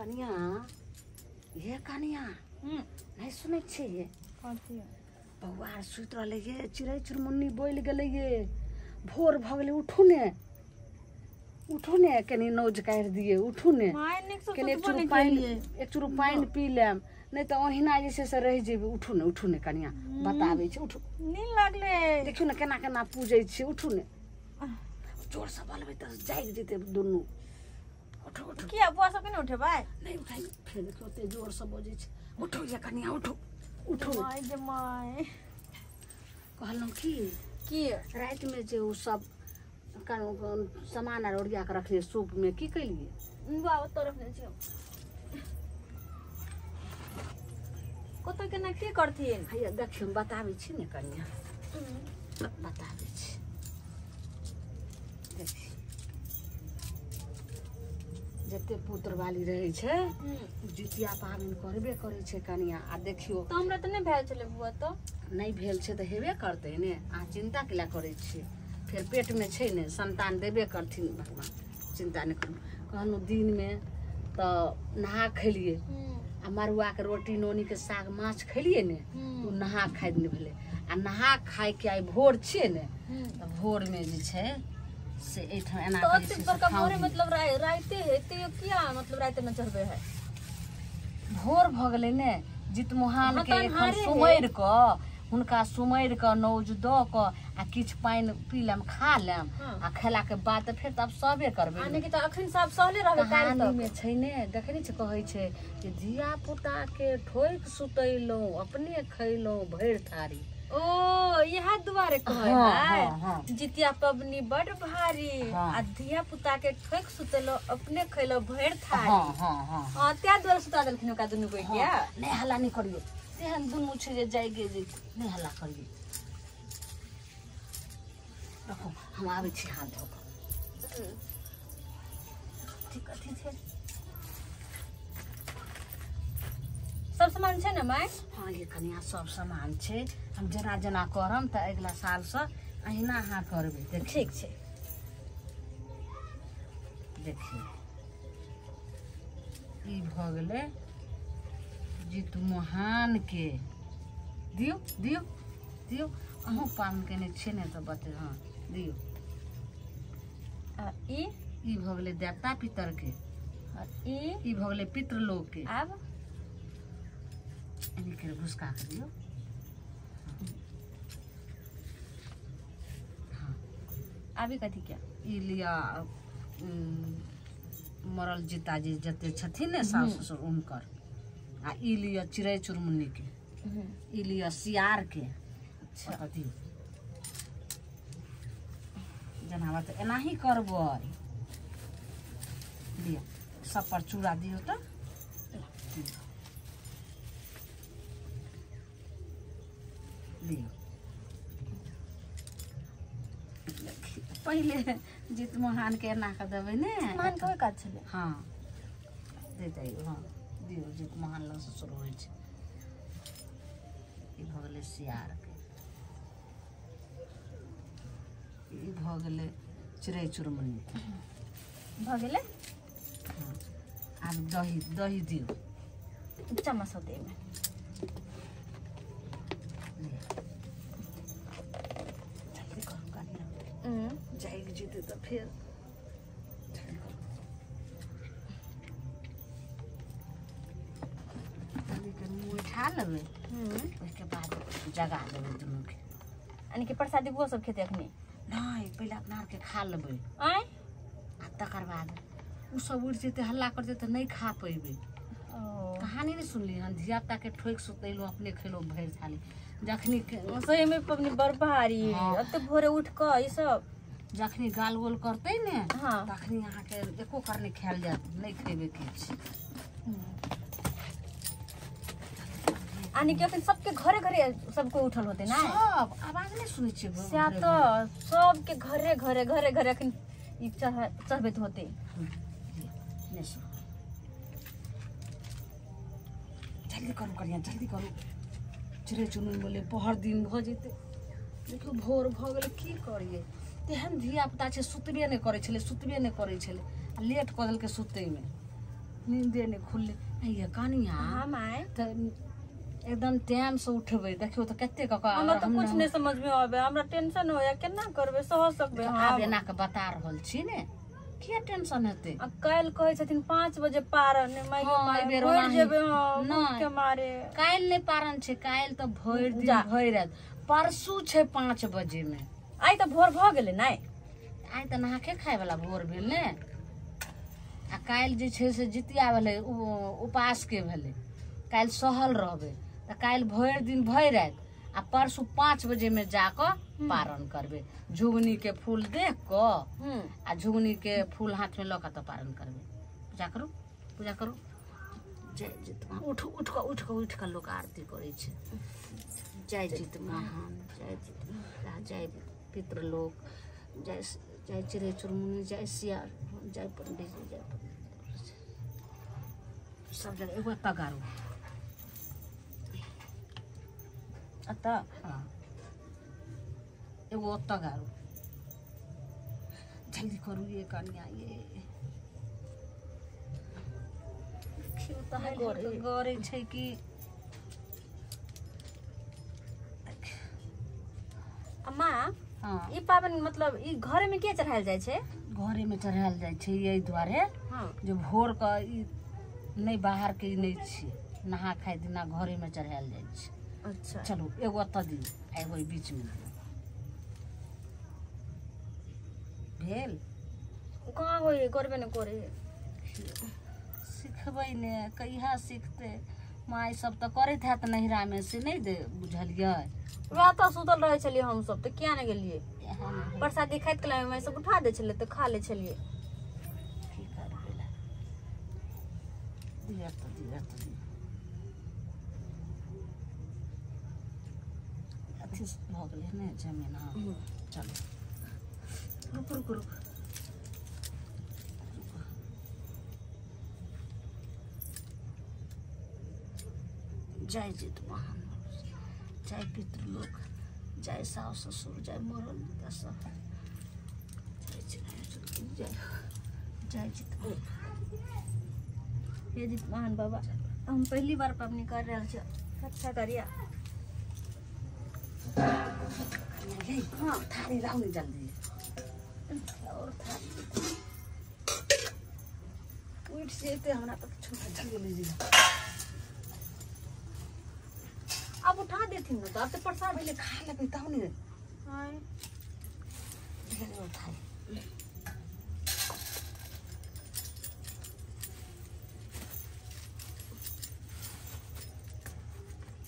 कनिया ये कनिया नहीं सुनै छियै बौआ सुति रहलै ये चिड़ै चुनमुन्नी बोलि गेलै ये भोर भऽ गेलै उठू ने कनी नौज काटि दिए उठू ने कनी एक चुरू पानि पी लेम नहीं तो ओहिना जे छै से रहि जेबै उठू ने कनिया बताबै छी उठू नींद लागले देखियो ने केना केना पूजै छी उठू ने जोर से बोलबै त जागि जेतै दुनू उठो किया बुआ सब केना उठे भाई नहीं उठाई फिर देखियो ते जोर से बजै छै उठो ये कनिया उठो माय जे माय कहलहुँ की रात में जे उ सब सामान आर ओरिया के रखले सूप में की कलिए बुआ ओतऽ रखने छियै कत केना की करथिन हैया देखियो बताबै छी ने कनिया बताबै छी देखियो जते पुत्र वाली रहे छै जितिया पाबनि करबे करे छै कनिया आ देखियो तो हमरा त नहीं भेल छले बुआ तो नहीं भेल छै त हेबे करतै ने आ चिंता केला करे छी फिर पेट में छै ने संतान देबे करथिन भगवान चिंता नहीं करू कहनु दिन में तो नहा खलिए आ मरुआ के रोटी नोनी के साग माछ खलिए ने तो नहा खाय नहीं भेले आ नहा खाय के आई भोर छिए ने त भोर में जे छै से एठा एना तो अति बड़का भोरे मतलब राइते है ते किया मतलब राइते में चढ़बे है भोर भ गेलै ने जितमुहान के एखन सुमैर क हुनका सुमैर क नौज द क आ किछ पानि पी लेम खा लेम आ खेला के बाद त फिर त अब सबे करबे आने के त अखन सब सहले रहबे काल तक में छै ने देखै छै कहै छै कि धिया पुता के ठोक सुतैलौ अपने खैलौ भरि थारी ओ यह दुआरे कहै है जितिया पबनी बड़ भारी आ धिया पुता के ठोक सुतलो अपने खैलो भरि थारी हां त्या दुआरे सुता देलखिन का दुनु कोइ क्या नहीं हल्ला नहीं करियो तेहन दुनु छै जे जाइगे जे नहीं हल्ला करियो रखो हम आबै छी हाथ धो के ठीक छै सब सामान छै ने माय हाँ ये कनिया सब सामान छै हम जना जना करम त अगला साल से अहिना अहाँ करबै ठीक छै देखिए ई भ गेलै जितमुहान के दियो दियो दियो अहूँ पान केने छियै ने त बते हाँ दियो ई भ गेलै देवता पितर के ई भ गेलै पितृलोक के आब इनके घुसका के दियो हाँ अभी कथी क्या ई लिया मरल जीताजी जते छथिन ने सास ससुर उनकर आ ई लिया चिड़ै चुनमुन्नी के ई लिया सियार के अच्छा दियो जना बात एना ही करबै दियो सब पर चूड़ा दियो त दियो पहले जितमुहान के एना के देबै ने मान के काज छले हाँ दे दियो हाँ दियो जितमुहान लग से शुरू होइ छै ई भ गेलै सियार के ई भ गेलै चिड़ै चुनमुन्नी भ गेलै हाँ आब दही दियो चम्मच दे में जाइग जेतै त फिर मुँह उठा लेबै उसके बाद जगा देबै दुनू के यानी कि प्रसादी वो सब खेते अखनी नहीं पहले अपना आर के खा लेबै आ तकर बाद उ सब उड़ जेतै हल्ला कर जेतै नहीं खा पेबै कहानी नहीं सुनली हन धिया पुता के ठोक सुतैलो अपने खैलो भरि थाली जखनी सही में पबनी बड़ भारी अते भोरे उठ क ई सब जखनी गाल गोल करतै ने हाँ तखनी अहाँ के एको कर नहीं खायल जात नहीं खेबे किछ आनी के अपन सबके घरे घरे सबको उठल होते ना सब आवाज नहीं सुनै छियै से तो सबके घरे घरे घरे घरे अखन ई चढ़बैत होते जल्दी करू करिया जल्दी करू चिड़ै चुनमुनी बोले पहर दिन भ जेतै देखियो भोर भ गेलै की करिए तेहन धिया पुता छै सुतबे नहीं करै छलै लेट कऽ देलकै सुतै में नींदे नहीं खुलले ये कनिया हाँ माय तो एकदम टाइम से उठबे देखियो तो कते का हमरा तो कुछ नहीं समझ में आवे हमरा टेंशन होया केना करबे सह सकबे आब एना के बता रहल छी ने क्या टेंशन हेते काल कहै छथिन 5 बजे पारन माय भर जेबे न के मारे काल नहीं पारन छे काल तो भर दिन भर रात परसू छे 5 बजे में आई तो भोर भ गेले नै आई तो नहाके खाए वाला भोर भेल ने आ काल जे छे से जितिया भेले उपास के भेले काल सहल रहबे तो काल भर दिन भर रात आ परसू 5 बजे में जाकर पारण करबे झुगनी के फूल देख को आ झुगनी के फूल हाथ में लका तो पारण करबे पूजा करू जय जित उठ के लोग आरती करे छे जय जित महान जय पितृलोक जय चिड़ै चुरमुनी जय सिया जय पंडित जी जय सब जगह एगो पगारू अता हाँ एगो तगारू जल्दी करू ये कन्या ये गरे छै कि अम्मा हाँ ई पाबन मतलब ई घरे में के चढ़ायल जाय छे घरे में चढ़ायल जाय छै यही द्वारे हाँ जो भोर का ई नहीं बाहर के नहीं छी नहा खाए दिना घरे में चढ़ायल जाय छै अच्छा चलो एगो अत दी एगो बीच में भेल कहाँ होई करबे न करे सिखबै ने कहिया सीखते माय सब तो करैत हैत नहिरा में से नहीं दे बुझलियै वह तो सुतल रहे छलिए हम सब तो क्या न गेलिए प्रसादी खाइत कला में सब उठा दे छले तो खा ले छलिए की करबै ला दिया तो अथी भ गेलै ने जमीन हाँ चलो रुक जय जित महान जय पितृलोक जय सास ससुर जय मरल सब जय जित हे जित महान बाबा हम पहली बार पबनी कर रहे छे अच्छा करिया हाँ थारी लाओ नहीं जल्दी और थारी उठ से ते हमरा तक छोटा जल्दी लीजिए अब उठा देती न तो अब तो प्रसाद पहले खा ले तब नहीं हां धीरे उठाई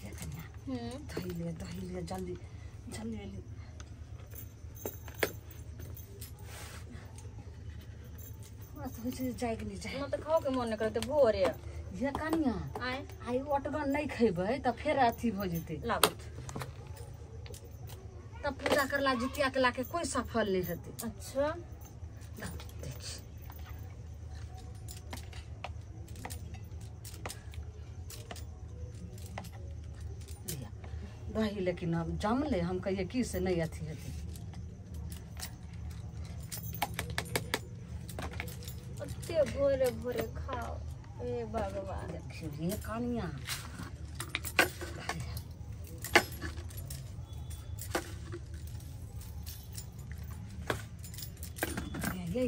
ये कन्या दही ले जल्दी ले बस हो जाए कि नहीं जाए म तो खाओ के मन न करते भोरे ये कन्या आई ओटगन नहीं खेबै त फिर अथी हो जते लागत तब पूजा करला जितिया केला के कोई सफल नहीं हेते अच्छा दही लेकिन हम जम ले हम कहिए की से नहीं अथी हेते अच्छे भोरे भोरे खाओ ए भगवान देखियो ये कनिया ये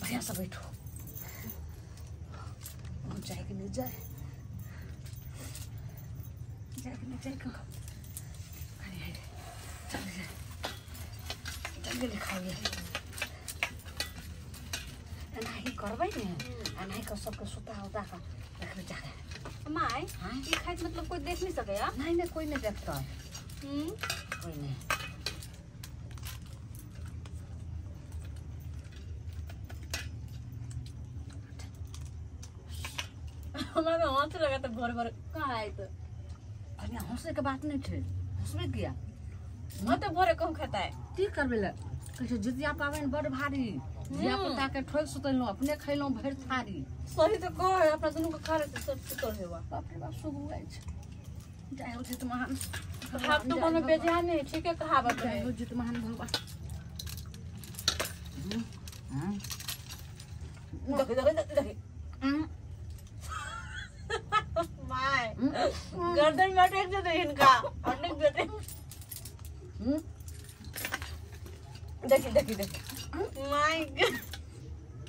बढ़िया सा बैठो जाए कि नहीं जाए कि नहीं जाए जल्दी खाइए नहीं करबै ने नहीं कर सबके सुता उता का देखने जाए माय ई खाइत मतलब कोई देख नहीं सके या नहीं कोई नहीं देखता है कोई नहीं हमारा हंस लगा तो भोर भोर कहाँ आए तो कन्या हंसने के बात नहीं थे हंसबे किया मैं तो भोरे कहूँ खाता है की करबे ला कैसे जितिया पाबनि बड़ भारी जिया पुता के ठोक सुतलहुँ अपने खैलहुँ भरि थारी सही तो कह अपना दुनू के खा रहे सब सुतल हेवा बाप रे बाप शुभ हुआ जय हो जित महान हाथ तो कोनो बेजान नहीं ठीक है कहावत है जय हो जित महान भगवान माय गर्दन में अटैक दे दे इनका अटैक दे दे देखी माय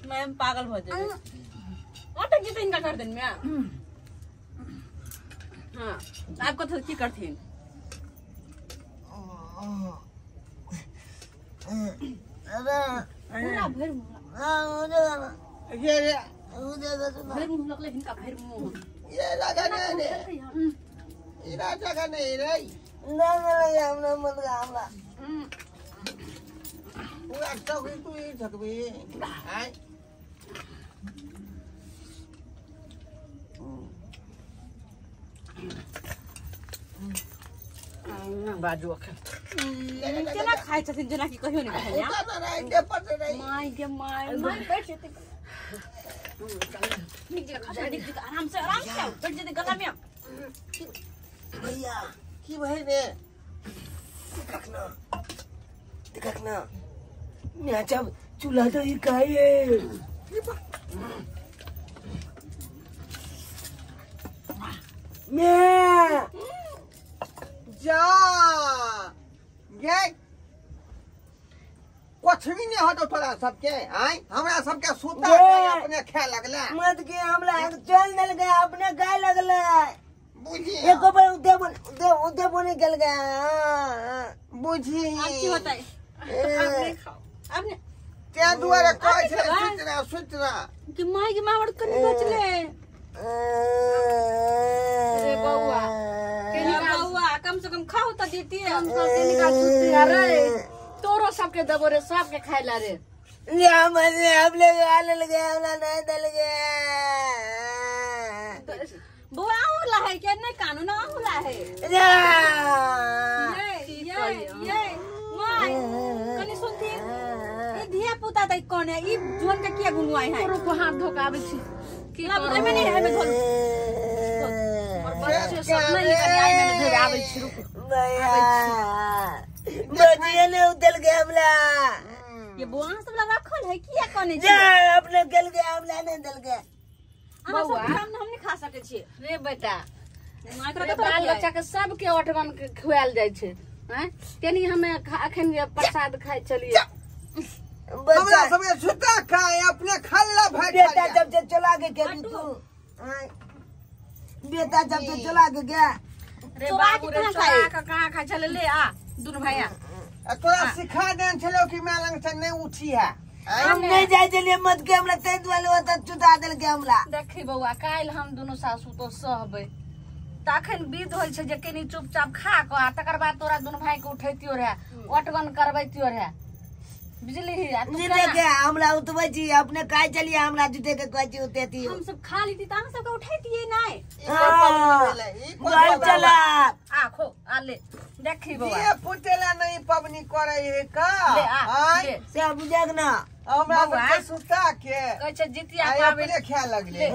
मैं पागल हो जाए अटैक दे इनका गर्दन में हाँ आपको तो की करथिन पूरा भर ये भर मुंह लगले इनका भर मुंह ये लगा नहीं रे इरा जगह नहीं रे ना हमने मन गामला पूरा चौक तू ही सकबी हाय बाजू केना खाइ छथिन जेना कि कहियो नहीं खाइया उतना नहीं के पट नहीं माय बैठ जेते आराम से बैठ जेते गला में भैया की भाई ने देखना न्याचा चूल्हा तो ही खाए मैं जा ये कुछ भी नहीं हो तो थोड़ा सबके आए हमरा सबके सूता अपने खे लगले मत के हमला चल दल गया अपने गाय लगले बुझी एको बार उदे बोने गल गया बुझी की होता है आपने खाओ आपने त्या दुआरे कहै छै सुतरा कि माय के मावड़ कनी बचले रे बउआ बउआ कम से कम खाओ त देती है हम तो तेनी का छुट्टी रे तोरो सबके दबो रे सबके खाइला रे या मने हमले गाल लगे हमला नहीं दल गया बुआ होला है के नहीं कानून होला है ये माय कनी सुनती ये धिया पुता तै कोन है ई जोन के के गुंगवाई है तोरो को हाथ धोकाबे छी की ना बुझे में नहीं है में धोल और बच्चे सब नहीं कन्या में धरे आबै छी रुक भैया बजिए ने उदल गया हमला ये बुआ सब लगा रखल है किया कोने जा अपने गल गया हमला नहीं दल गया बउआ हम नहीं खा सके छी रे बेटा माइकरा के बाल बच्चा के सबके ओठगन के खुआल जाय छै हैं तेनी हमें अखन प्रसाद खाइ चलिए हमरा सबके सुता खाए अपने खल्ला भाई बेटा जब से चला के गेली तू बेटा जब से चला के गया रे बाबू रे चोरा के कहां खा चले ले आ दुनु भैया तोरा सिखा देन छलो कि मैं लंग से नहीं उठी है हम नहीं जाय चलिए मत के हमरा तै दुआले ओत चुता देल के हमला देखी बउआ काल हम दुनु सासू तो सहबै तखन विध होय छै जे कनी चुपचाप खा क आ तकर बाद तोरा दुनु भाई के उठैतियो रे ओटगन करबैतियो रे बुझली आ तू जीते के हमला उठबै छी अपने काय चलिए हमरा जुते के कहै छी उतेती हम सब खा लीती त हम सब के उठाइतिए नहीं हां चला आ खो आ ले देखी बउआ ये पुतेला नहीं पबनी करे है का ले आ ले से बुझक ना हमरा सबके सुता के कहै छै जितिया आइ पाबनि अपने खे लगले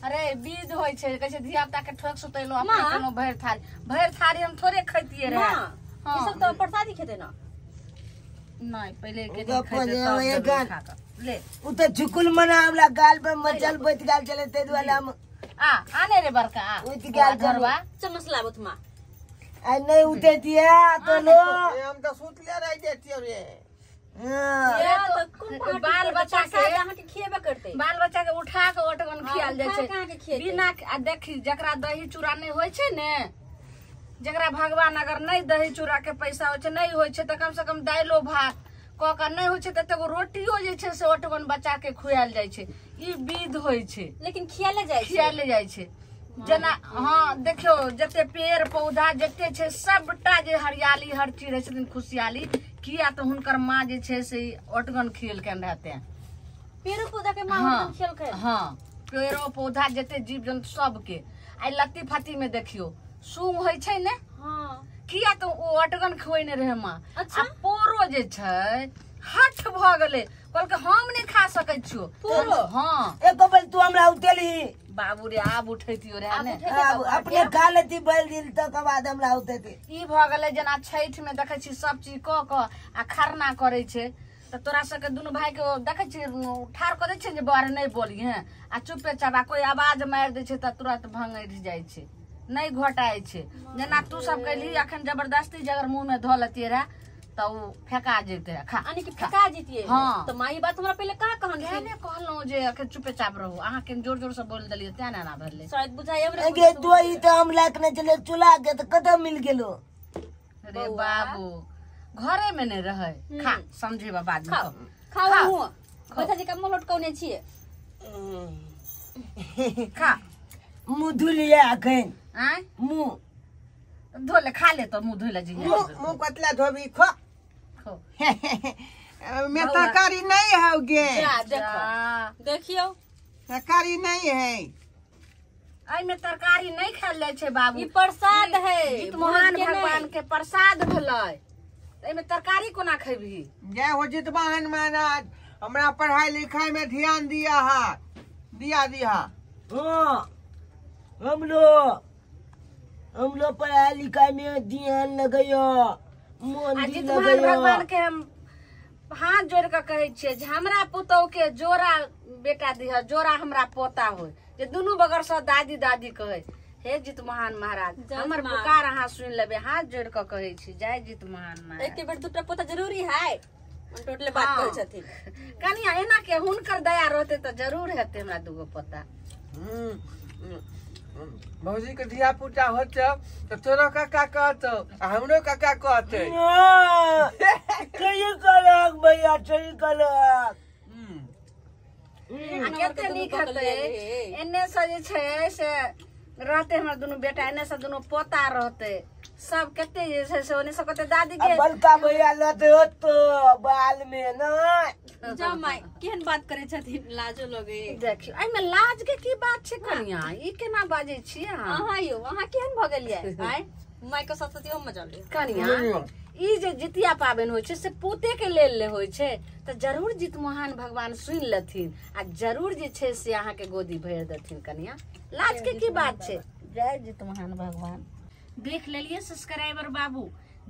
अरे विध होय छै कहै छै धिया पुता के ठोक सुतेलो अपने कोनो भरि थारी हम थोड़े खैतिए रे ये सब तो प्रसादी खेते ना नहीं पहले के गप्प खैते जे तब ये जरूर गाल। खा कर। ले उ त झुकुल मना हमला गाल पे मचल बैठ गाल चले ते दुआले हम आने रे बरका आ उठ गाल घरवा चम्मच लाबत मां आ नहीं उतेती है तो लो हम तो सुतले रह देतियो रे हां ये तो कोन बाल बच्चा के अहाँ के खिएबे करते बाल बच्चा के उठा के ओटगन खियाल जाय छै कहां के खिएते बिना आ देखी जकरा दही चूड़ा नहीं होय छै ने जकरा भगवान अगर नहीं दही चूड़ा के पैसा होय छै नहीं होय छै त कम से कम दाइलो भात क के नहीं होय छै त एगो रोटियो जे छै से ओटगन बच्चा के खुआल जाय छै ई विध होय छै लेकिन खियाले जाय छै खियाले जाय छै जेना हाँ देखियो जते पेड़ पौधा जते छै सबटा जे हरियाली हर चीज रहै छथिन खुशहाली किया तो हुनकर माँ जे छै से ओटगन खियल के रहते हैं पेड़ पौधा के मां हाँ खेल के हाँ पेड़ो पौधा जते जीव जंतु सबके आई लत्ती फाती में देखियो सूंग होय छै ने हां किया तो ओ ओटगन खुएने रहे माँ अच्छा। आ पोरो जे छै हठ भ गेले कहलकै हम नहीं खा सकै छियो पोरो? हाँ एक बल तू हमरा उतेली बाबू रे आब उठैतियो रे ने अपने खा लेती बैल दिन तक बाद हमरा उतेती ई भ गेलै जेना छठ में देखै छी सब चीज क आ खरना करे छै तो तोरा सबके दुनू भाई के देखे छी ठार कर दे छै जे बारे नहीं बोली हैं आ चुपे चापा कोई आवाज मार दे छै त तुरंत भंगैर जाय छै नहीं घोटाय छै जेना तू सब कहली अखन जबरदस्ती जगर मुंह में धो लतिए रे तो फेका जेते खा यानी कि फेका जेतिए हाँ। तो माई बात हमरा पहले का कहन कहने कहलौ जे अखन चुपे चाप रहू अहाँ के जोर जोर से बोल देलिए त्या ना भेले शायद बुझाय हमरे गे तो ई तो हम लायक नहीं चले चुला के तो कदम मिल गेलो रे बाबू घरे में नहीं रहे खा समझे बाद में खाओ मुंह बता जी का मुंह लटकौने छिए खा मुंह धुलिया अखन आय मुंह धोले खा ले तो मुंह धोले जी मुंह कतला धोबी खो खो मैं तरकारी नहीं है गे जा देखो देखियो तरकारी नहीं है आई में तरकारी नहीं खाल जाय छै बाबू ई प्रसाद है जीत महान भगवान के प्रसाद भेलै एमे तरकारी कोना खैबही जय हो जितवाहन महाराज हमरा पढ़ाई लिखाई में ध्यान दिया हाँ हम लोग पढ़ाई लिखाई में ध्यान लगायो मन जीत दी महान भगवान लगायो के हम हाथ जोड़ के कहै छियै जे हमरा पुतौह के जोड़ा बेटा दिह जोड़ा हमरा पोता होय जे दुनू बगल से दादी दादी कहे हे जीत महान महाराज हमर पुकार अहाँ सुन लेबे हाथ जोड़ के कहै छी जय जीत महान महाराज एक बेर दूटा पोता जरूरी है टोटले बात कहै छथिन कनिया एना के हुनकर दया रहते तो जरूर हेते हमरा दूगो पोता भौजी के धिया पुता होते तो तोरा काका कहतो हमरो काका कहते सही कहलक भैया सही कहलक केते नीक हेते एने से जे छै से रहते हमरा दुनू बेटा एने से दुनू पोता रहते सब केते जे छै से ओने से कहते दादी के बलका भैया लते तो बाल में ना जा माई केहन बात करे छथिन लाजो लगे देखियो एमे लाज के की बात छै कनिया ई केना बाजे छी अहाँ अहाँ यो अहाँ केहन भ गेलियै आय माई के साथ हम मजा ले कनिया ई जे जितिया पाबनि होइ छै से पूते के लेल ले होइ छै तो जरूर जीत महान भगवान सुन लेथिन आ जरूर जे छै से अहाँ के गोदी भर देथिन कनिया लाज के की बात छै जय जीत महान भगवान देख लेलिए सब्सक्राइबर बाबू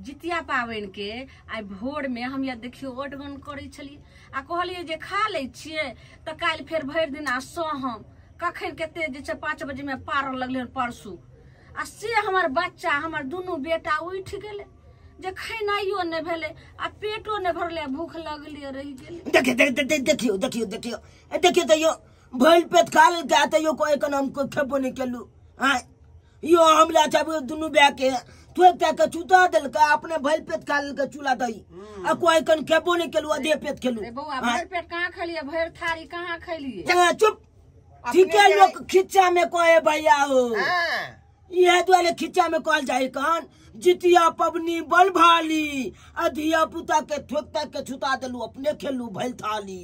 जितिया पाबनि के आइ भोर में हम या देखियो ओटगन करै छलिए आ कहलिए जे खा लै छियै तो काल्हि फेर भरि दिन आ सहम कखन केते जे छै 5 बजे में पार लगले परसू आ से हमर बच्चा हमर दुनू बेटा उठि गेले जे खैनाइयो ने भेले आ पेटो ने भरले भूख लगले रहि गेले देखियो तो यो भइल पेट खा लेल के त यो कोई कन हमको खेबो नहीं केलु हां यो हमरा सब दुनु बे के ठोक के चुता देल के अपने भइल पेट खा लेल के चूल्हा दही आ कोई कन खेबो नहीं केलु आधे पेट खेलु रे बौआ भर पेट कहां खलिए भर थारी कहां खलिए जगह चुप ठीक है लोग खिच्चा में कोए भैया हो यह द्वारे खिच्चा में कहल जाए कन जितिया पबनी बल भाली अधिया पुता के ठोक के छुता देलू अपने खेलू भइल थाली